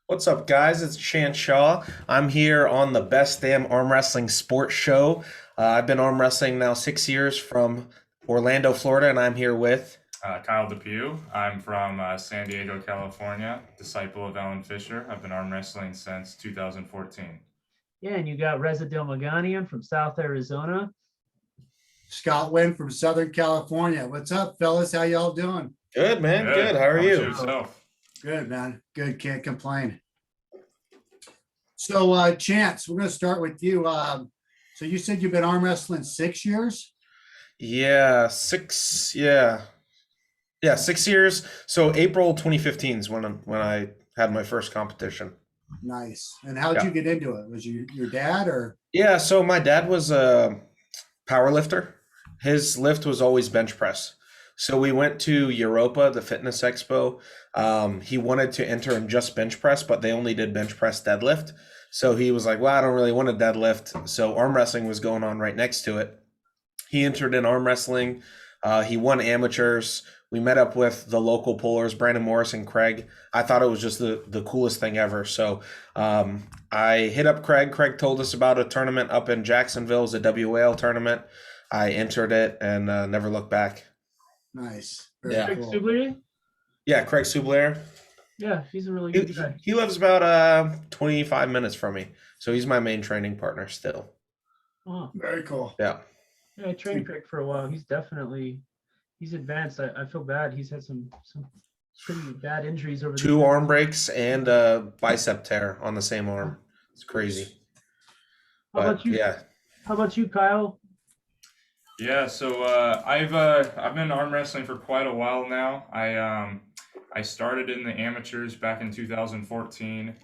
What's up, guys? It's Chance Shaw. I'm here on the Best Damn Arm Wrestling Sports Show. I've been arm wrestling now 6 years from Orlando, Florida, and I'm here with. Kyle Depew. I'm from San Diego, California, disciple of Alan Fisher. I've been arm wrestling since 2014. Yeah, and you got Reza Dilmaganian from South Arizona. Scott Wynn from Southern California. What's up, fellas? How y'all doing? Good, man. Good. How are about you? yourself? Good, man. Good. Can't complain. So, Chance, we're going to start with you. So you said you've been arm wrestling 6 years? Yeah, six. Yeah, 6 years. So April 2015 is when I had my first competition. Nice. And how'd Yeah. you get into it? Was your dad or? Yeah, so my dad was a power lifter. His lift was always bench press. So we went to Europa, the fitness expo. He wanted to enter in just bench press, but they only did bench press deadlift. So he was like, well, I don't really want a deadlift. So arm wrestling was going on right next to it. He entered in arm wrestling. He won amateurs. We met up with the local pullers, Brandon Morris and Craig. I thought it was just the coolest thing ever. So I hit up Craig. Craig told us about a tournament up in Jacksonville, it was a WAL tournament. I entered it and never looked back. Nice. Very Yeah. Craig cool. Sublier? Yeah, Craig Sublair. Yeah, he's a really He, good guy. he lives about 25 minutes from me. So he's my main training partner still. Oh, Very cool. Yeah. yeah, I trained Craig for a while. He's advanced. I feel bad. He's had some pretty bad injuries over the Two years. arm breaks and a bicep tear on the same arm. It's crazy. How about But you? yeah. How about you, Kyle? Yeah, so I've been arm wrestling for quite a while now. I started in the amateurs back in 2014.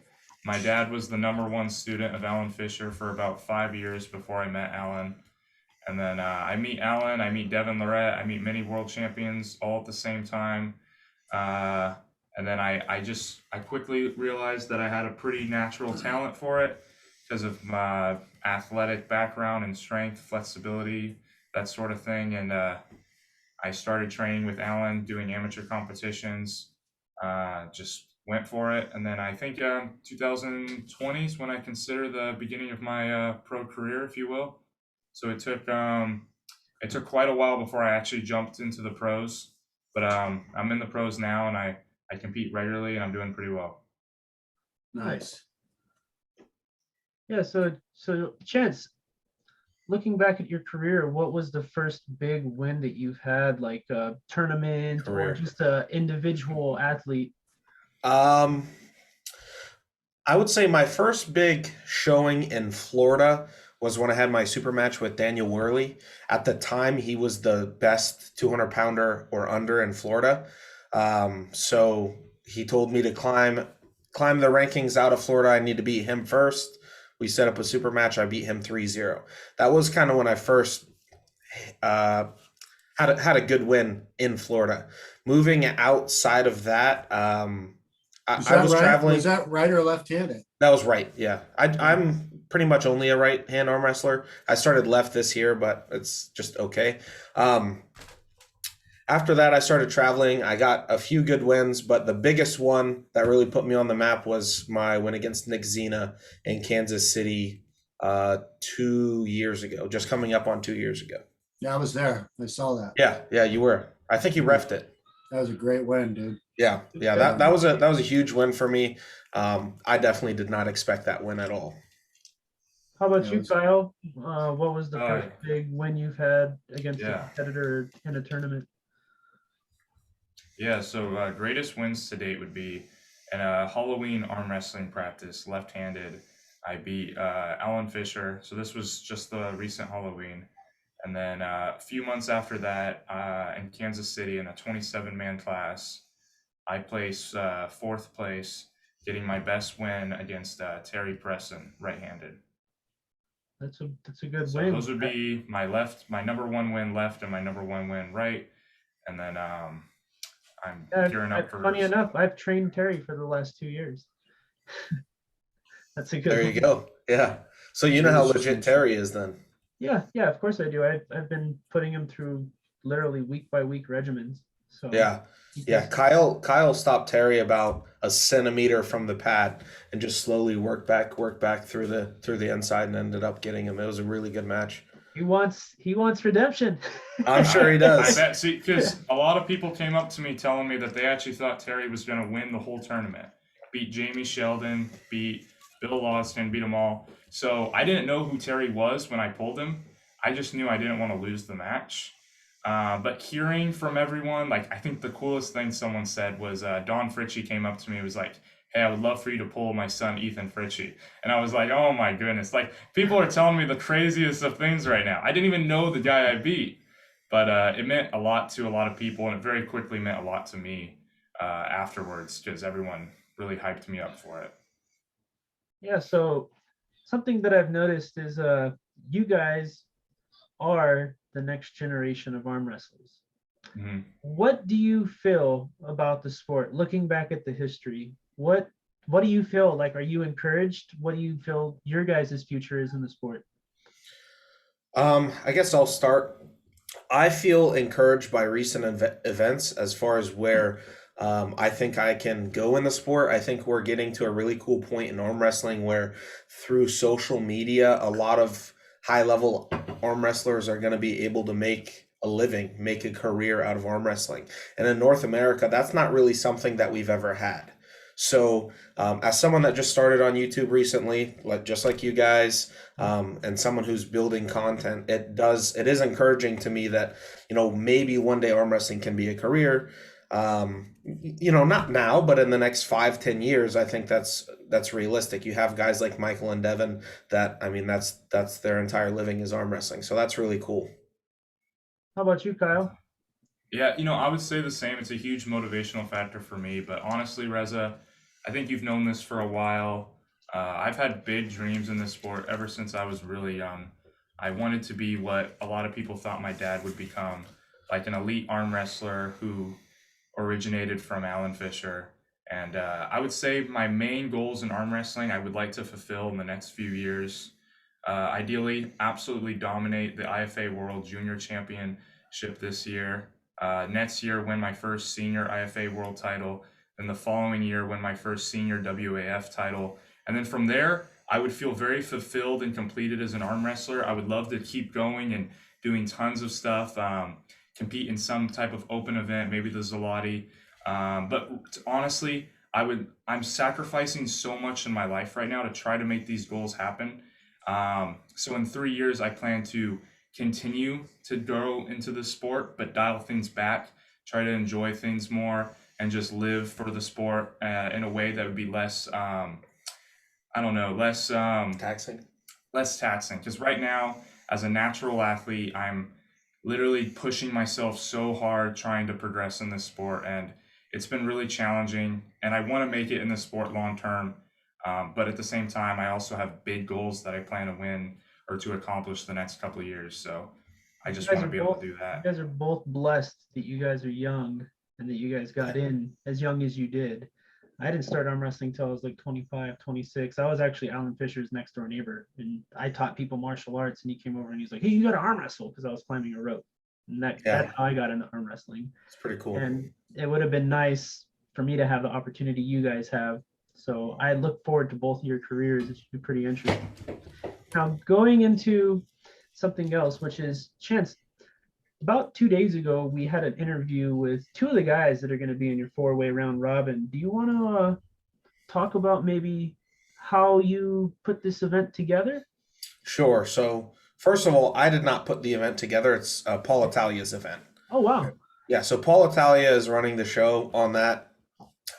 My dad was the #1 student of Alan Fisher for about 5 years before I met Alan. And then I meet Alan, I meet Devin Lorette, I meet many world champions all at the same time. Uh, and then I quickly realized that I had a pretty natural talent for it because of my athletic background and strength, flexibility, that sort of thing. And I started training with Alan, doing amateur competitions, just went for it. And then I think 2020 is when I consider the beginning of my pro career, if you will. So it took quite a while before I actually jumped into the pros, but I'm in the pros now, and I compete regularly, and I'm doing pretty well. Nice. Yeah, so Chance, looking back at your career, what was the first big win that you've had, like a tournament or Career. just a individual athlete? Um, I would say my first big showing in Florida was when I had my super match with Daniel Worley. At the time, he was the best 200 pounder or under in Florida. So he told me to climb the rankings out of Florida. I need to beat him first. We set up a super match. I beat him 3-0. That was kind of when I first uh, had a good win in Florida. Moving outside of that, I was right? traveling. Was that right or left-handed? That was right. Yeah. I'm pretty much only a right hand arm wrestler. I started left this year, but it's just okay. Um, After that, I started traveling. I got a few good wins, but the biggest one that really put me on the map was my win against Nick Zena in Kansas City 2 years ago, just coming up on 2 years ago. Yeah, I was there. I saw that. Yeah, you were. I think you refed it. That was a great win, dude. Yeah. That was a huge win for me. I definitely did not expect that win at all. How about Yeah, you, it was- Kyle? What was the Oh, first big win you've had against a Yeah. competitor in a tournament? Yeah, so greatest wins to date would be in a Halloween arm wrestling practice, left-handed. I beat Alan Fisher. So this was just the recent Halloween. And then a few months after that, in Kansas City in a 27-man class, I placed fourth place, getting my best win against Terry Presson, right-handed. That's a good So win. those would be my #1 win left and my #1 win right. And then I'm Yeah, gearing up for. funny enough, I've trained Terry for the last 2 years. That's a good There one. you go. Yeah. So you know how legit Terry is then. Yeah, of course I do. I've been putting him through literally week by week regimens. So Yeah. he Yeah. does- Kyle stopped Terry about a centimeter from the pad and just slowly worked back through the inside and ended up getting him. It was a really good match. He wants redemption. I'm sure he I does. bet. See, because a lot of people came up to me telling me that they actually thought Terry was going to win the whole tournament. Beat Jamie Sheldon, beat Bill Lawson, beat them all. So I didn't know who Terry was when I pulled him. I just knew I didn't want to lose the match. But hearing from everyone, like, I think the coolest thing someone said was Don Fritchie came up to me and was like, hey, I would love for you to pull my son, Ethan Fritchie. And I was like, oh my goodness. Like, people are telling me the craziest of things right now. I didn't even know the guy I beat. But it meant a lot to a lot of people, and it very quickly meant a lot to me afterwards, because everyone really hyped me up for it. Yeah, so something that I've noticed is you guys are the next generation of arm wrestlers. Mm-hmm. What do you feel about the sport? Looking back at the history, what do you feel like? Are you encouraged? What do you feel your guys' future is in the sport? I guess I'll start. I feel encouraged by recent events as far as where I think I can go in the sport. I think we're getting to a really cool point in arm wrestling where through social media, a lot of high level arm wrestlers are going to be able to make a living, make a career out of arm wrestling. And in North America, that's not really something that we've ever had. So as someone that just started on YouTube recently, just like you guys, and someone who's building content, it is encouraging to me that, maybe one day arm wrestling can be a career. Not now, but in the next 5-10 years, I think that's realistic. You have guys like Michael and Devin that, that's their entire living is arm wrestling. So that's really cool. How about you, Kyle? Yeah, I would say the same. It's a huge motivational factor for me. But honestly, Reza, I think you've known this for a while. I've had big dreams in this sport ever since I was really young. I wanted to be what a lot of people thought my dad would become, like an elite arm wrestler who originated from Alan Fisher. And I would say my main goals in arm wrestling, I would like to fulfill in the next few years. Ideally, absolutely dominate the IFA World Junior Championship this year. Next year, win my first senior IFA World title. Then the following year, win my first senior WAF title. And then from there, I would feel very fulfilled and completed as an arm wrestler. I would love to keep going and doing tons of stuff, compete in some type of open event, maybe the Zalati. But honestly, I'm sacrificing so much in my life right now to try to make these goals happen. So in 3 years, I plan to continue to grow into the sport, but dial things back, try to enjoy things more, and just live for the sport in a way that would be less, Taxing. Less taxing. Because right now, as a natural athlete, I'm literally pushing myself so hard trying to progress in this sport, and it's been really challenging. And I want to make it in the sport long term. But at the same time, I also have big goals that I plan to win or to accomplish the next couple of years. So I just want to be able to do that. You guys are both blessed that you guys are young and that you guys got in as young as you did. I didn't start arm wrestling until I was like 25, 26. I was actually Alan Fisher's next door neighbor, and I taught people martial arts, and he came over and he's like, hey, you got to arm wrestle, because I was climbing a rope. And that's how I got into arm wrestling. It's pretty cool. And it would have been nice for me to have the opportunity you guys have. So I look forward to both of your careers. It should be pretty interesting. Now, going into something else, which is Chance. About 2 days ago, we had an interview with two of the guys that are going to be in your four-way round robin. Do you want to talk about maybe how you put this event together? Sure. So first of all, I did not put the event together. It's Paul Italia's event. Oh, wow. Yeah, so Paul Italia is running the show on that.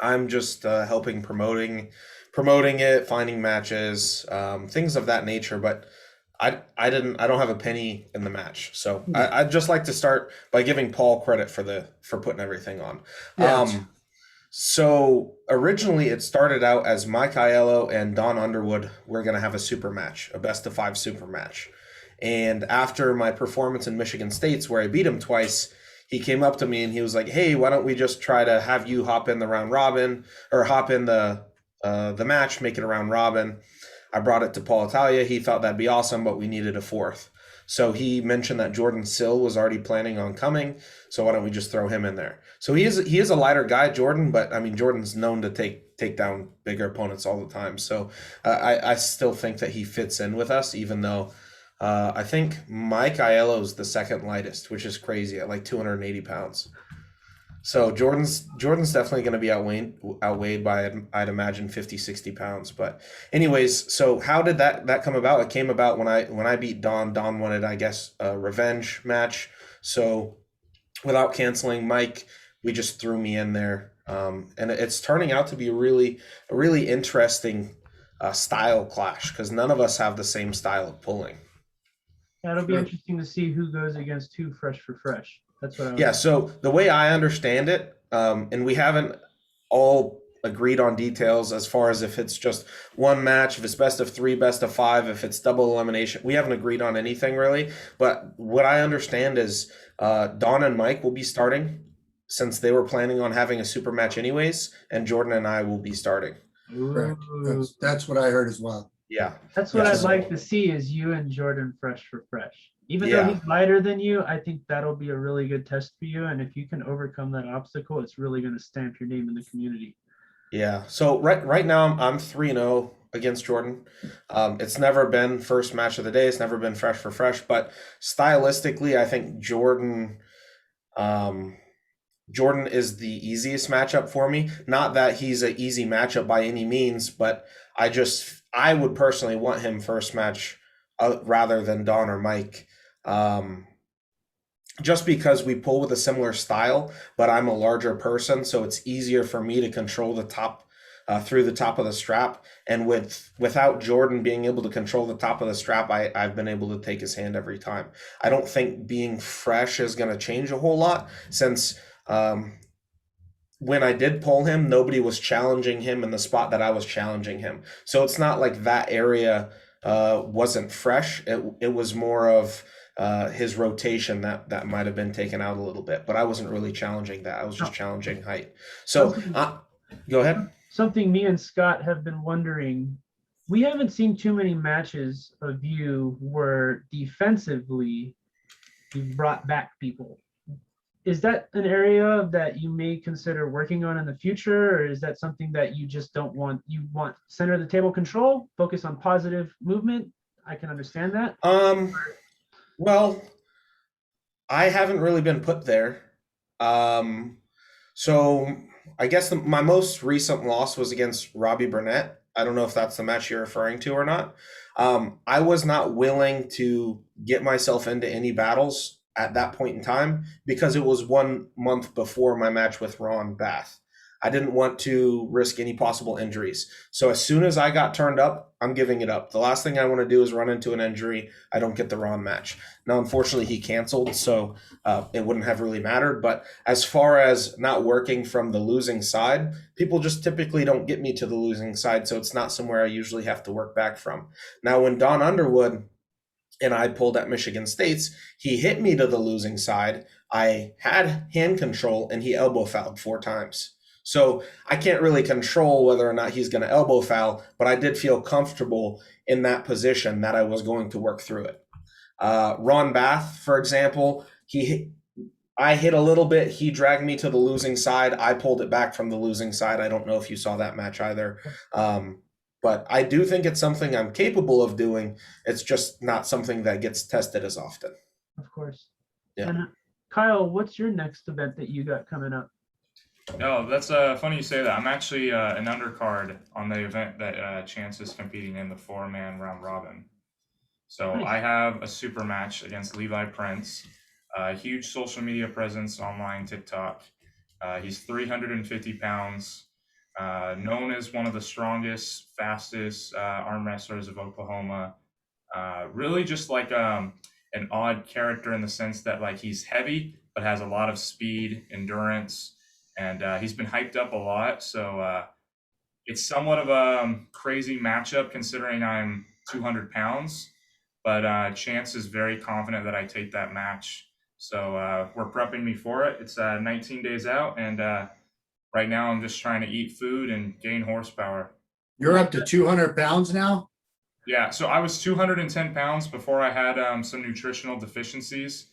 I'm just helping promoting it, finding matches, things of that nature. But I don't have a penny in the match. So I'd just like to start by giving Paul credit for putting everything on. Yeah. So originally it started out as Mike Aiello and Don Underwood were going to have a super match, a best of 5 super match. And after my performance in Michigan State's where I beat him twice, he came up to me and he was like, hey, why don't we just try to have you hop in the round robin or hop in the match, make it a round robin. I brought it to Paul Italia. He thought that'd be awesome, but we needed a 4th. So he mentioned that Jordan Sill was already planning on coming. So why don't we just throw him in there? So he is a lighter guy, Jordan, but I mean Jordan's known to take down bigger opponents all the time. So I still think that he fits in with us, even though I think Mike Aiello's the second lightest, which is crazy at like 280 pounds. So Jordan's definitely going to be outweighed by I'd imagine 50, 60 pounds. But anyways, so how did that come about? It came about when I beat Don. Don wanted, I guess, a revenge match. So without canceling Mike, we just threw me in there, and it's turning out to be a really interesting style clash because none of us have the same style of pulling. That'll be Sure. interesting to see who goes against who fresh for fresh. That's what I Yeah, was. so the way I understand it, and we haven't all agreed on details as far as if it's just one match, if it's best of three, best of five, if it's double elimination. We haven't agreed on anything really. But what I understand is Don and Mike will be starting since they were planning on having a super match anyways, and Jordan and I will be starting. Correct. Ooh, That's what I heard as well. Yeah. that's what Yeah, I'd so- like to see is you and Jordan fresh for fresh. Even though Yeah. he's lighter than you, I think that'll be a really good test for you. And if you can overcome that obstacle, it's really going to stamp your name in the community. Yeah. So right now I'm 3-0 against Jordan. It's never been first match of the day. It's never been fresh for fresh. But stylistically, I think Jordan is the easiest matchup for me. Not that he's an easy matchup by any means, but I would personally want him first match rather than Don or Mike. Just because we pull with a similar style, but I'm a larger person, so it's easier for me to control the top through the top of the strap. And without Jordan being able to control the top of the strap, I've been able to take his hand every time. I don't think being fresh is going to change a whole lot since when I did pull him, nobody was challenging him in the spot that I was challenging him. So it's not like that area wasn't fresh. It was more of his rotation that might have been taken out a little bit, but I wasn't really challenging that. I was just challenging height. So go ahead. Something me and Scott have been wondering. We haven't seen too many matches of you where defensively you've brought back people. Is that an area that you may consider working on in the future, or is that something that you just don't want? You want center of the table control, focus on positive movement? I can understand that. Well, I haven't really been put there. So I guess my most recent loss was against Robbie Burnett. I don't know if that's the match you're referring to or not. I was not willing to get myself into any battles at that point in time because it was 1 month before my match with Ron Bath. I didn't want to risk any possible injuries. So as soon as I got turned up, I'm giving it up. The last thing I want to do is run into an injury. I don't get the Ron match. Now, unfortunately, he canceled, so it wouldn't have really mattered. But as far as not working from the losing side, people just typically don't get me to the losing side, so it's not somewhere I usually have to work back from. Now, when Don Underwood and I pulled at Michigan State's, he hit me to the losing side. I had hand control, and he elbow fouled 4 times. So I can't really control whether or not he's going to elbow foul, but I did feel comfortable in that position that I was going to work through it. Ron Bath, for example, I hit a little bit. He dragged me to the losing side. I pulled it back from the losing side. I don't know if you saw that match either. But I do think it's something I'm capable of doing. It's just not something that gets tested as often. Of course. Yeah. And Kyle, what's your next event that you got coming up? Oh, that's funny you say that. I'm actually an undercard on the event that Chance is competing in, the 4-man round robin. So Nice. I have a super match against Levi Prince, huge social media presence online, TikTok. He's 350 pounds, known as one of the strongest, fastest arm wrestlers of Oklahoma. Really just like an odd character in the sense that like he's heavy, but has a lot of speed, endurance. And he's been hyped up a lot, so it's somewhat of a crazy matchup considering I'm 200 pounds. But Chance is very confident that I take that match. So we're prepping me for it. It's 19 days out, and right now I'm just trying to eat food and gain horsepower. You're up to 200 pounds now? Yeah, so I was 210 pounds before I had some nutritional deficiencies.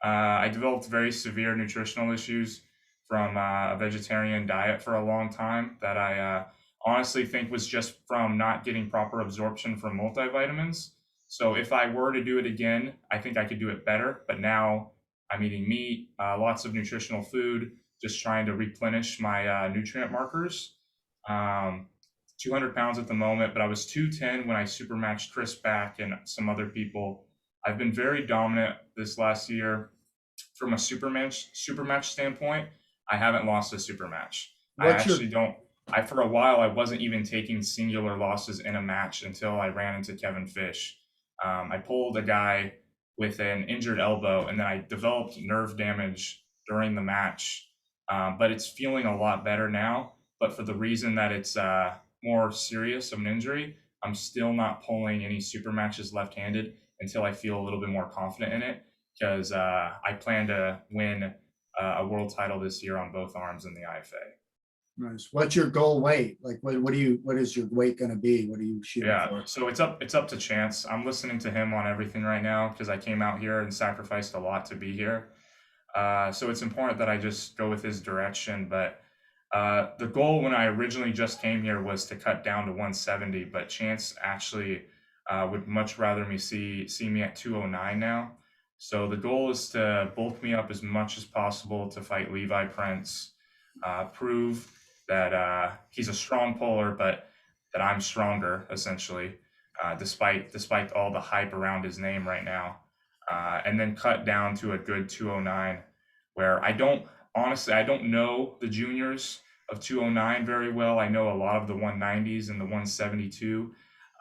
I developed very severe nutritional issues. from a vegetarian diet for a long time that I honestly think was just from not getting proper absorption from multivitamins. So if I were to do it again, I think I could do it better. But now I'm eating meat, lots of nutritional food, just trying to replenish my nutrient markers. Um, 200 pounds at the moment, but I was 210 when I supermatched Chris back and some other people. I've been very dominant this last year from a supermatch standpoint. I haven't lost a supermatch. I What's your actually don't. I for a while I wasn't even taking singular losses in a match until I ran into Kevin Fish. I pulled a guy with an injured elbow, and then I developed nerve damage during the match. But it's feeling a lot better now. But for the reason that it's more serious of an injury, I'm still not pulling any super matches left-handed until I feel a little bit more confident in it, because I plan to win a world title this year on both arms in the IFA. nice. What's your goal weight? Like, what is your weight going to be? What are you shooting Yeah, for? so it's up to Chance. I'm listening to him on everything right now because I came out here and sacrificed a lot to be here. So it's important that I just go with his direction. But the goal when I originally just came here was to cut down to 170, but Chance actually would much rather me see me at 209 now. So the goal is to bulk me up as much as possible to fight Levi Prince, prove that he's a strong puller, but that I'm stronger essentially, despite all the hype around his name right now, and then cut down to a good 209, where I don't know the juniors of 209 very well. I know a lot of the 190s and the 172.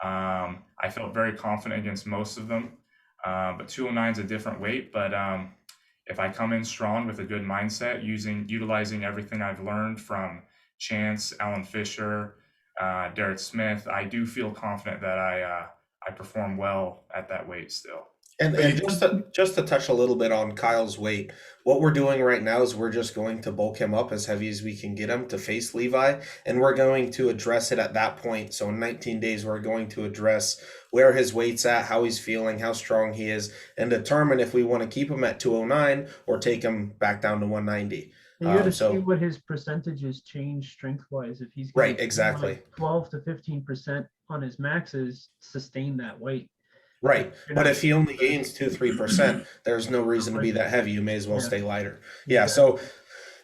I felt very confident against most of them, but 209 is a different weight. But if I come in strong with a good mindset, utilizing everything I've learned from Chance, Alan Fisher, Derek Smith, I do feel confident that I perform well at that weight still. And just to touch a little bit on Kyle's weight, what we're doing right now is we're just going to bulk him up as heavy as we can get him to face Levi, and we're going to address it at that point. So in 19 days, we're going to address where his weight's at, how he's feeling, how strong he is, and determine if we want to keep him at 209 or take him back down to 190. And you got to see So what his percentages change strength wise. If he's right, getting exactly. like 12 to 15% on his maxes, sustain that weight. Right. You're But not- if he only gains 2-3%, there's no reason to be that heavy. You may as well Yeah. stay lighter. Yeah. So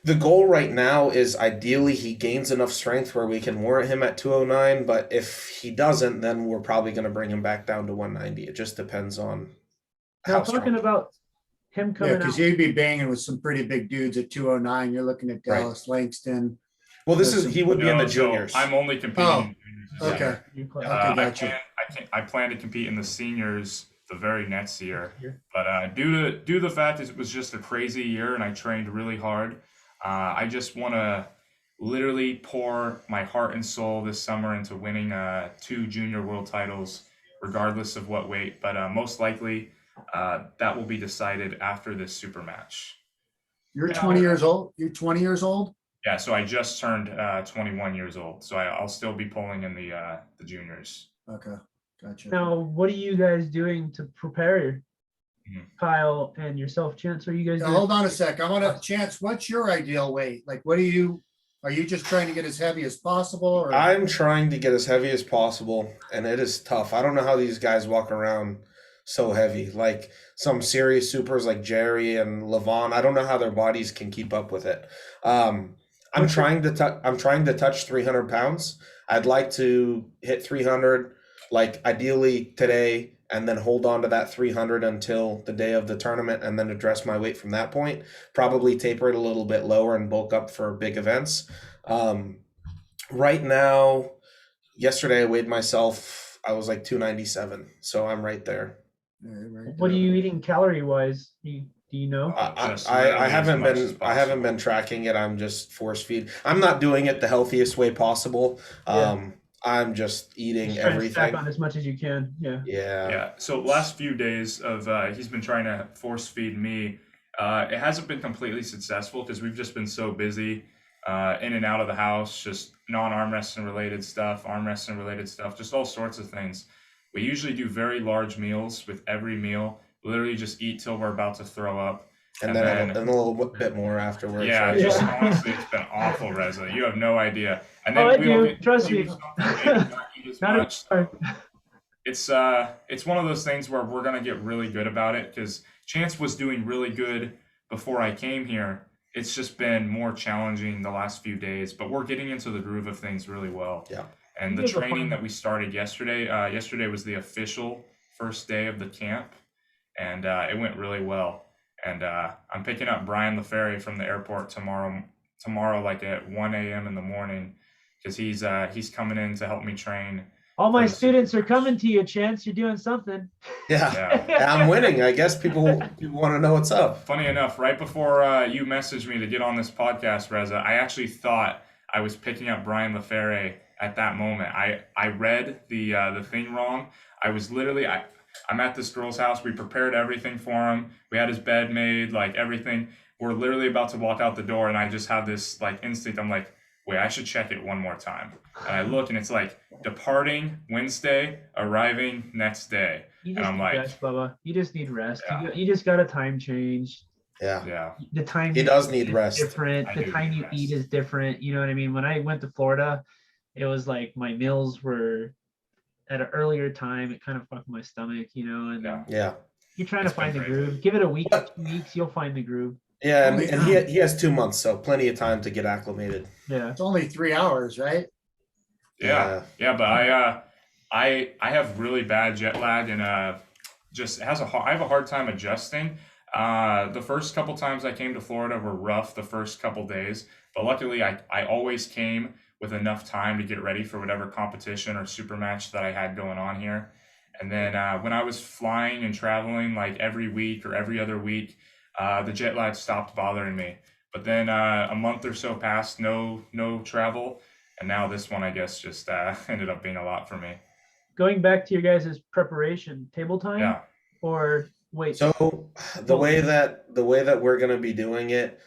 the goal right now is ideally he gains enough strength where we can warrant him at 209. But if he doesn't, then we're probably going to bring him back down to 190. It just depends on Now how talking strong. about him Yeah, coming because out. you'd be banging with some pretty big dudes at 209. You're looking at Right. Dallas Langston. Well, he would be in the juniors. So I'm only competing Oh, in juniors this okay. year. You play. Okay, I gotcha. plan to compete in the seniors the very next year. But due to the fact that it was just a crazy year and I trained really hard, I just want to literally pour my heart and soul this summer into winning 2 junior world titles, regardless of what weight. But most likely, that will be decided after this super match. You're 20 years old. You're 20 years old. Yeah, so I just turned 21 years old, so I'll still be pulling in the juniors. Okay, gotcha. Now, what are you guys doing to prepare Mhm. Kyle and yourself, Chance? Are you guys Now, doing? hold on a sec. I want to Chance. What's your ideal weight? Like, are you just trying to get as heavy as possible, or I'm trying to get as heavy as possible, and it is tough. I don't know how these guys walk around so heavy. Like some serious supers like Jerry and Levon, I don't know how their bodies can keep up with it. I'm trying to touch 300 pounds. I'd like to hit 300, like ideally today, and then hold on to that 300 until the day of the tournament, and then address my weight from that point. Probably taper it a little bit lower and bulk up for big events. Right now, yesterday I weighed myself. I was like 297, so I'm right there. right What are there. you eating calorie wise? Do you know? Just literally I as haven't much as been possible. tracking it. I'm just force feed. I'm not doing it the healthiest way possible. Yeah. I'm just eating Just trying to stack everything. on as much as you can. Yeah. Yeah. So last few days of he's been trying to force feed me. It hasn't been completely successful because we've just been so busy, in and out of the house, just non-arm wrestling related stuff, arm wrestling related stuff, just all sorts of things. We usually do very large meals with every meal. Literally just eat till we're about to throw up. and then a little bit more afterwards. Yeah, right? just honestly, it's been awful, Reza. You have no idea. And then Oh, I we don't do. get Trust to me. do something maybe not eat as Not much. anymore. It's one of those things where we're gonna get really good about it because Chance was doing really good before I came here. It's just been more challenging the last few days, but we're getting into the groove of things really well. Yeah. And You the guys will training find- that we started yesterday, yesterday was the official first day of the camp, and it went really well. And I'm picking up Brian LaFerry from the airport tomorrow, like at 1 a.m. in the morning, because he's coming in to help me train. All my for the students are coming to you, Chance. You're doing something. Yeah. Yeah. I'm winning. I guess people want to know what's up. Funny enough, right before you messaged me to get on this podcast, Reza, I actually thought I was picking up Brian LaFerre at that moment. I read the thing wrong. I was literally I'm at this girl's house. We prepared everything for him. We had his bed made, like everything. We're literally about to walk out the door, and I just have this like instinct. I'm like, wait, I should check it one more time. And I look, and it's like departing Wednesday, arriving next day. You And just I'm need like, rest, Bubba. You just need rest. Yeah. You just got a time change. Yeah. yeah, The time He you does eat need is rest. different. I The do time need you rest. eat is different. You know what I mean? When I went to Florida, it was like my meals were at an earlier time. It kind of fucked my stomach, you know, and Yeah. Yeah. you're trying It's to find the been crazy. groove. Give it a week or But- 2 weeks, you'll find the groove. Yeah, Only- and he has 2 months, so plenty of time to get acclimated. Yeah. It's only 3 hours, right? Yeah, but I have really bad jet lag and just I have a hard time adjusting. The first couple times I came to Florida were rough the first couple days, but luckily I always came with enough time to get ready for whatever competition or super match that I had going on here. And then when I was flying and traveling like every week or every other week, the jet lag stopped bothering me. But then a month or so passed, no travel, and now this one I guess just ended up being a lot for me. Going back to your guys' preparation, table time Yeah. or wait. So the way that we're gonna be doing it,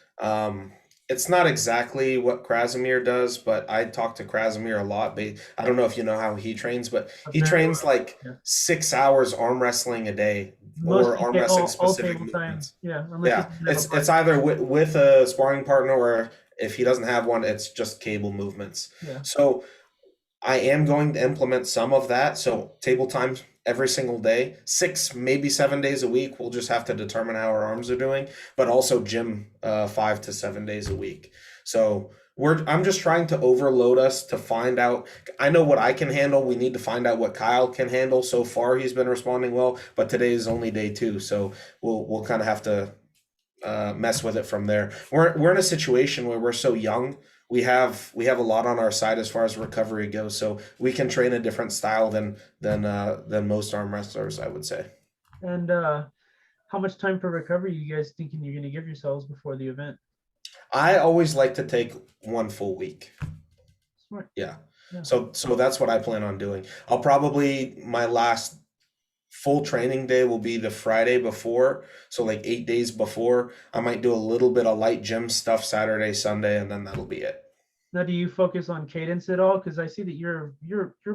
it's not exactly what Krasimir does, but I talk to Krasimir a lot. I don't know if you know how he trains, but he Okay. trains like Yeah. 6 hours arm wrestling a day or arm wrestling specific movements. Yeah. Yeah, it's either with a sparring partner or if he doesn't have one, it's just cable movements. Yeah. So I am going to implement some of that. So table time every single day, 6 maybe 7 days a week. We'll just have to determine how our arms are doing, but also gym 5 to 7 days a week. So I'm just trying to overload us to find out. I know what I can handle. We need to find out what Kyle can handle. So far, he's been responding well, but today is only day 2, so we'll kind of have to mess with it from there. We're in a situation where we're so young. We have a lot on our side as far as recovery goes, so we can train a different style than most arm wrestlers, I would say. And how much time for recovery you guys thinking you're going to give yourselves before the event? I always like to take 1 full week. Smart. Yeah. Yeah. So that's what I plan on doing. I'll probably my last full training day will be the Friday before, so like 8 days before. I might do a little bit of light gym stuff Saturday, Sunday, and then that'll be it. Now, do you focus on cadence at all? Because I see that you're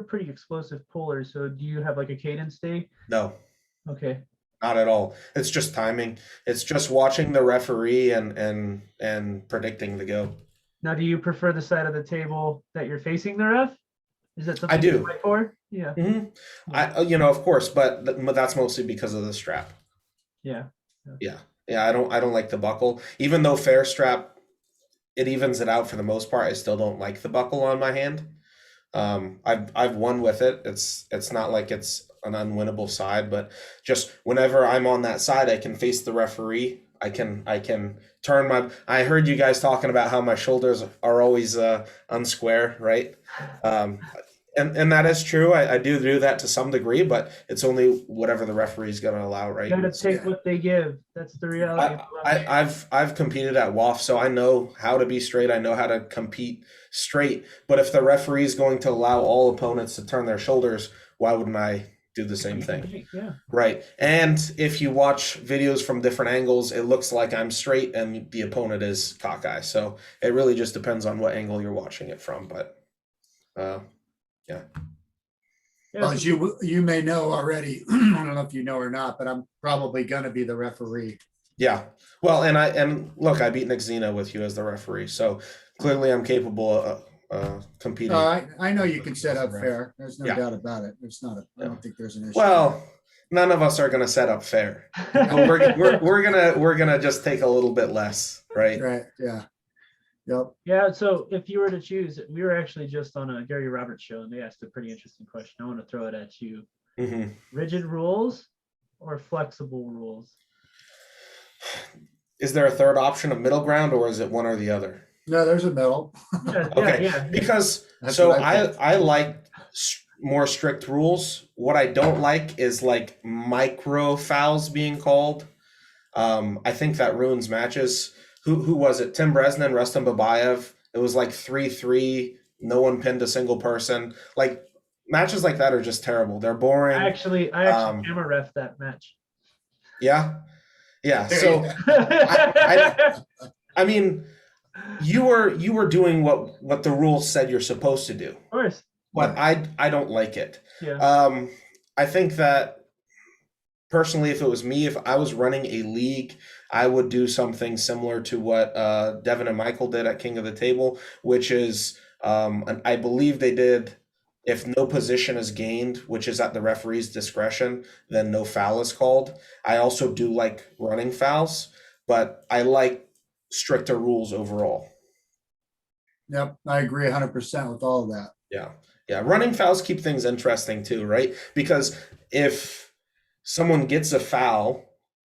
pretty explosive puller. So do you have like a cadence day? No, Okay. not at all. It's just timing. It's just watching the referee and predicting the go. Now, do you prefer the side of the table that you're facing the ref? Is that something I do. you fight for? Yeah. Hmm. Of course, but that's mostly because of the strap. Yeah. Yeah. I don't like the buckle. Even though fair strap, it evens it out for the most part. I still don't like the buckle on my hand. I've won with it. It's not like it's an unwinnable side, but just whenever I'm on that side, I can face the referee. I can turn my. I heard you guys talking about how my shoulders are always unsquare, right? And that is true. I do that to some degree, but it's only whatever the referee's going to allow, right? You gotta take what they give. That's the reality. I've competed at WAF, so I know how to be straight. I know how to compete straight. But if the referee is going to allow all opponents to turn their shoulders, why wouldn't I do the same thing? Yeah. Right. And if you watch videos from different angles, it looks like I'm straight and the opponent is cockeye. So it really just depends on what angle you're watching it from. But yeah. Well, as you may know already, I don't know if you know or not, but I'm probably going to be the referee. Yeah. Well, and look, I beat Nick Zena with you as the referee, so clearly I'm capable of competing. I know you can set up fair. There's no Yeah. doubt about it. I Yeah. don't think there's an issue. Well, none of us are going to set up fair. But we're gonna just take a little bit less, right? Right. Yeah. Yep. Yeah, so if you were to choose, we were actually just on a Gary Roberts show and they asked a pretty interesting question. I want to throw it at you. Mm-hmm. Rigid rules or flexible rules? Is there a third option of middle ground, or is it one or the other? No, there's a middle. Yeah, Okay, yeah. because That's so what I I like more strict rules. What I don't like is like micro fouls being called. I think that ruins matches. Who was it? Tim Bresnan, Rustam Babayev. It was like 3-3. No one pinned a single person. Like matches like that are just terrible. They're boring. I actually camera ref that match. Yeah, yeah. There So you I mean, you were doing what the rules said you're supposed to do, Of course. but I don't like it. Yeah. I think that personally, if it was me, if I was running a league, I would do something similar to what Devin and Michael did at King of the Table, which is and I believe they did. If no position is gained, which is at the referee's discretion, then no foul is called. I also do like running fouls, but I like stricter rules overall. Yep. I agree 100% with all of that. Yeah. Yeah. Running fouls keep things interesting too, right? Because if someone gets a foul,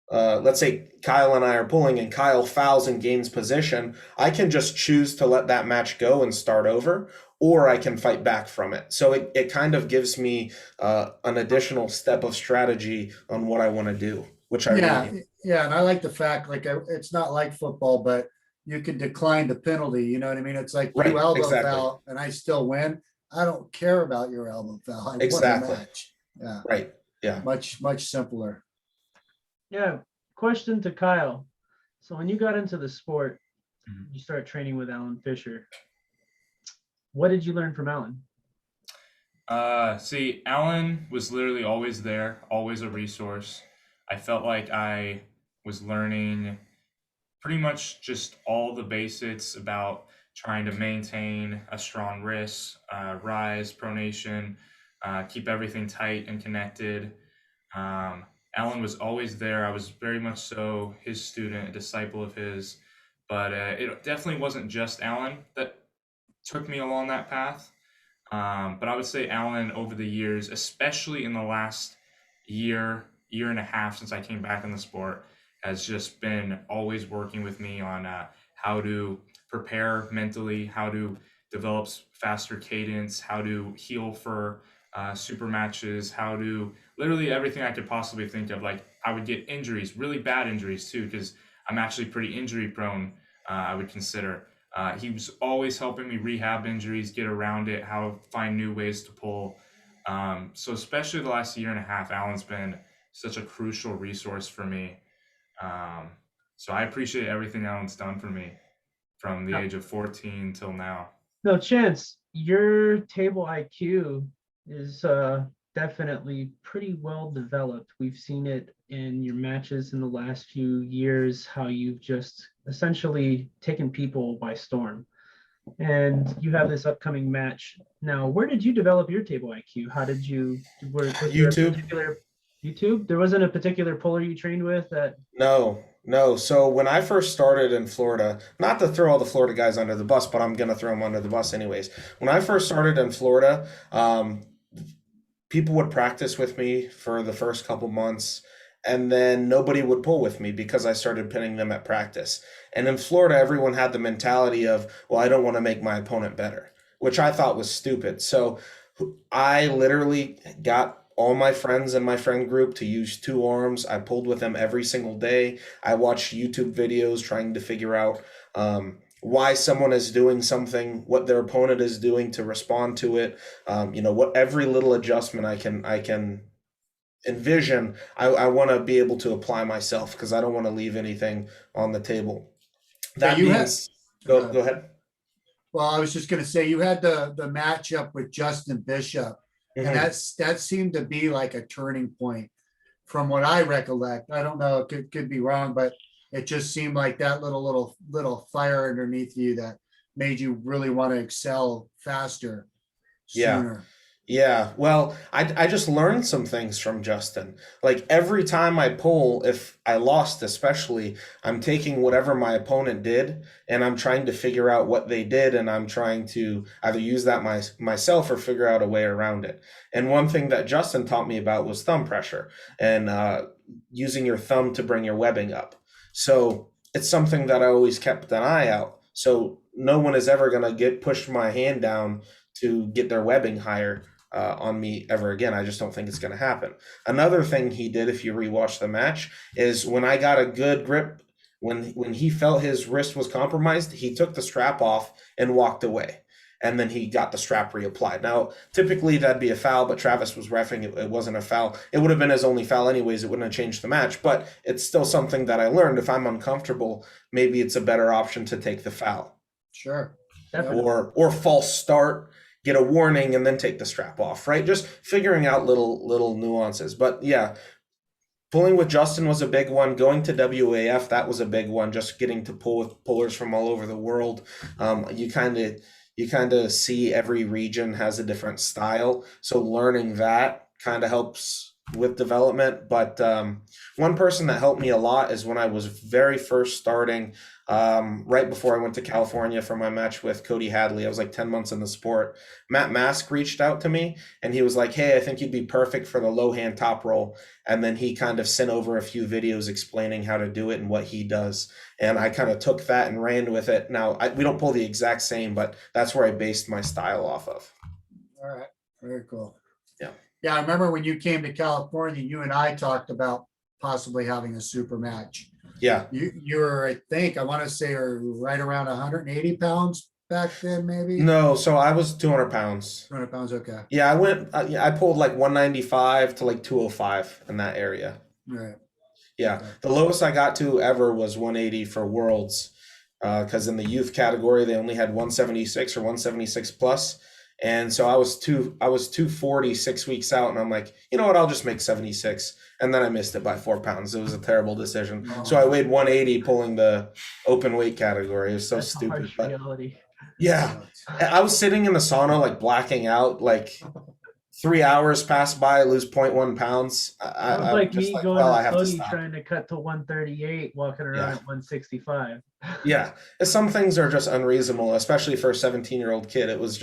let's say Kyle and I are pulling and Kyle fouls and gains position, I can just choose to let that match go and start over, or I can fight back from it. So it kind of gives me an additional step of strategy on what I want to do, which I Yeah. really. Yeah. And I like the fact, like, it's not like football, but you can decline the penalty. You know what I mean? It's like Right, you elbow exactly. foul and I still win. I don't care about your elbow foul. I won the Exactly. match. Yeah. Right. Yeah. Much simpler. Yeah. Question to Kyle. So when you got into the sport, Mhm. you started training with Alan Fisher. What did you learn from Alan? See, Alan was literally always there, always a resource. I felt like I was learning pretty much just all the basics about trying to maintain a strong wrist, rise, pronation, keep everything tight and connected. Alan was always there. I was very much so his student, a disciple of his. But it definitely wasn't just Alan that took me along that path. But I would say Alan over the years, especially in the last year and a half since I came back in the sport, has just been always working with me on how to prepare mentally, how to develop faster cadence, how to heal for super matches, how to literally everything I could possibly think of. Like I would get injuries, really bad injuries too, because I'm actually pretty injury prone, I would consider. He was always helping me rehab injuries, get around it, how find new ways to pull. So especially the last year and a half, Alan's been such a crucial resource for me. So I appreciate everything Alan's done for me from the age of 14 till now. No, Chance, your table IQ is definitely pretty well developed. We've seen it in your matches in the last few years, how you've just essentially taken people by storm. And you have this upcoming match. Now, where did you develop your table IQ? How did you, was there a YouTube. particular YouTube? There wasn't a particular puller you trained with that? No. So when I first started in Florida, not to throw all the Florida guys under the bus, but I'm gonna throw them under the bus anyways. When I first started in Florida, people would practice with me for the first couple months, and then nobody would pull with me because I started pinning them at practice. And in Florida, everyone had the mentality of, well, I don't want to make my opponent better, which I thought was stupid. So I literally got all my friends in my friend group to use two arms. I pulled with them every single day. I watched YouTube videos trying to figure out why someone is doing something, what their opponent is doing to respond to it. What every little adjustment I can envision, I want to be able to apply myself because I don't want to leave anything on the table. That you means go ahead. Well, I was just going to say you had the matchup with Justin Bishop, and that seemed to be like a turning point, from what I recollect. I don't know, it could be wrong, but it just seemed like that little fire underneath you that made you really want to excel faster, Yeah. sooner. Yeah, well, I just learned some things from Justin. Like every time I pull, if I lost especially, I'm taking whatever my opponent did and I'm trying to figure out what they did, and I'm trying to either use that myself or figure out a way around it. And one thing that Justin taught me about was thumb pressure and using your thumb to bring your webbing up. So it's something that I always kept an eye out. So no one is ever going to get pushed my hand down to get their webbing higher on me ever again. I just don't think it's going to happen. Another thing he did, if you rewatch the match, is when I got a good grip, when he felt his wrist was compromised, he took the strap off and walked away. And then he got the strap reapplied. Now, typically that'd be a foul, but Travis was reffing. It wasn't a foul. It would have been his only foul anyways. It wouldn't have changed the match, but it's still something that I learned. If I'm uncomfortable, maybe it's a better option to take the foul. Sure. Definitely. Or false start, get a warning, and then take the strap off, right? Just figuring out little nuances. But yeah, pulling with Justin was a big one. Going to WAF, that was a big one. Just getting to pull with pullers from all over the world. You kind of see every region has a different style. So learning that kind of helps with development. But one person that helped me a lot is when I was very first starting, right before I went to California for my match with Cody Hadley. I was like 10 months in the sport. Matt Mask reached out to me and he was like, hey, I think you'd be perfect for the low hand top roll. And then he kind of sent over a few videos explaining how to do it and what he does. And I kind of took that and ran with it. Now, we don't pull the exact same, but that's where I based my style off of. All right. Very cool. Yeah. Yeah. I remember when you came to California, you and I talked about possibly having a super match. Yeah. You were, I think, I want to say, are right around 180 pounds back then, maybe? No, so I was 200 pounds. 200 pounds, okay. Yeah, I pulled like 195 to like 205 in that area. Right. Yeah, Okay. the lowest I got to ever was 180 for Worlds, because in the youth category they only had 176 or 176 plus, and so I was 240 6 weeks out, and I'm like, you know what, I'll just make 76, and then I missed it by 4 pounds. It was a terrible decision. Oh. So I weighed 180 pulling the open weight category. It was so That's stupid, harsh but reality. yeah, I was sitting in the sauna like blacking out, like 3 hours passed by, I lose 0.1 pounds. That was I'm like just me going I to have to Cody stop. trying to cut to 138, walking around Yeah. at 165. Yeah, some things are just unreasonable, especially for a 17-year-old kid. It was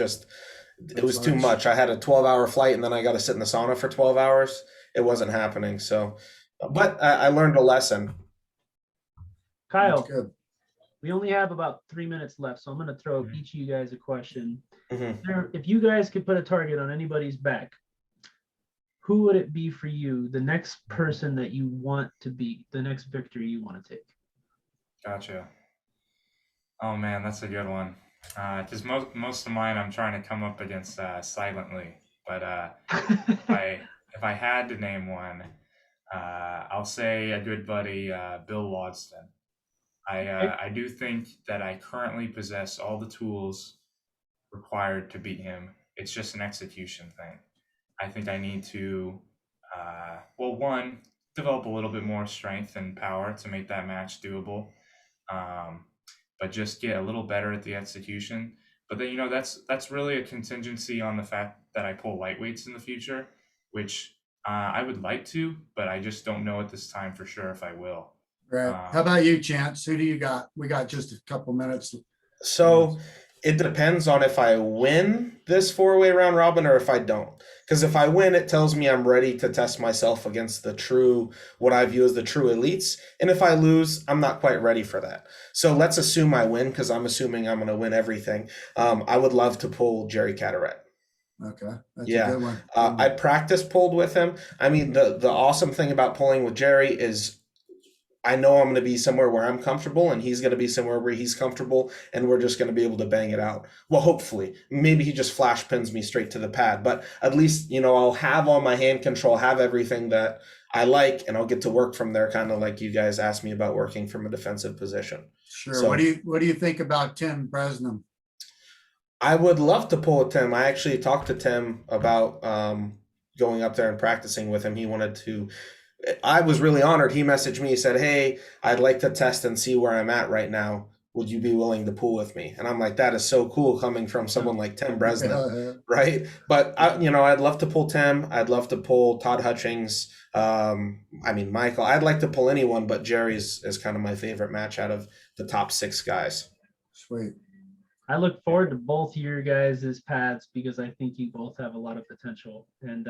too much. I had a 12-hour flight and then I got to sit in the sauna for 12 hours. It wasn't happening. So, but I learned a lesson. Kyle, That's good. we only have about 3 minutes left, so I'm going to throw each of you guys a question. Mhm. If you guys could put a target on anybody's back, who would it be for you? The next person that you want to beat, the next victory you want to take. Gotcha. Oh man, that's a good one. Because most of mine I'm trying to come up against silently, but if I had to name one, I'll say a good buddy, Bill Wadston. I do think that I currently possess all the tools required to beat him. It's just an execution thing. I think I need to, one, develop a little bit more strength and power to make that match doable, but just get a little better at the execution. But then, that's really a contingency on the fact that I pull lightweights in the future, which I would like to, but I just don't know at this time for sure if I will. Right. How about you, Chance? Who do you got? We got just a couple minutes. So it depends on if I win this 4-way round robin or if I don't. Because if I win, it tells me I'm ready to test myself against what I view as the true elites. And if I lose, I'm not quite ready for that. So let's assume I win, because I'm assuming I'm going to win everything. I would love to pull Jerry Carteret. Okay. That's Yeah. a good one. I practice pulled with him. I mean, the awesome thing about pulling with Jerry is I know I'm going to be somewhere where I'm comfortable and he's going to be somewhere where he's comfortable, and we're just going to be able to bang it out. Well, hopefully. Maybe he just flash pins me straight to the pad, but at least, I'll have all my hand control, have everything that I like, and I'll get to work from there, kind of like you guys asked me about working from a defensive position. Sure. So- what do you think about Tim Bresnam? I would love to pull with Tim. I actually talked to Tim about going up there and practicing with him. He wanted to. I was really honored. He messaged me, he said, "Hey, I'd like to test and see where I'm at right now. Would you be willing to pool with me?" And I'm like, that is so cool coming from someone like Tim Bresnan, right? But I'd love to pull Tim. I'd love to pull Todd Hutchings. I mean, Michael. I'd like to pull anyone, but Jerry's is kind of my favorite match out of the top 6 guys. Sweet. I look forward to both your guys' paths because I think you both have a lot of potential. And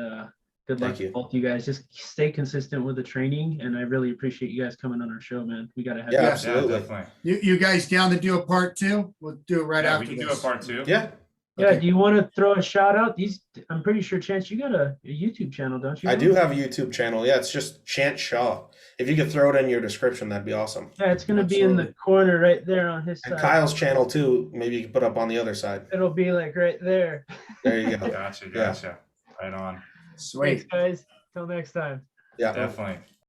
good luck Thank you. to both you guys. Just stay consistent with the training, and I really appreciate you guys coming on our show, man. We gotta have Yeah, you. absolutely. Yeah, definitely. You guys down to do a part 2? We'll do it right Yeah, after we can this. do a part 2. Yeah. Yeah, Okay. do you want to throw a shout out? I'm pretty sure, Chance, you got a YouTube channel, don't you? I do have a YouTube channel. Yeah, it's just Chance Shaw. If you could throw it in your description, that'd be awesome. Yeah, it's gonna be in the Absolutely. corner right there on his And side. Kyle's channel too. Maybe you can put up on the other side. It'll be like right there. There you go. Gotcha. Right on. Sweet. Thanks, guys. Till next time. Yeah. Definitely.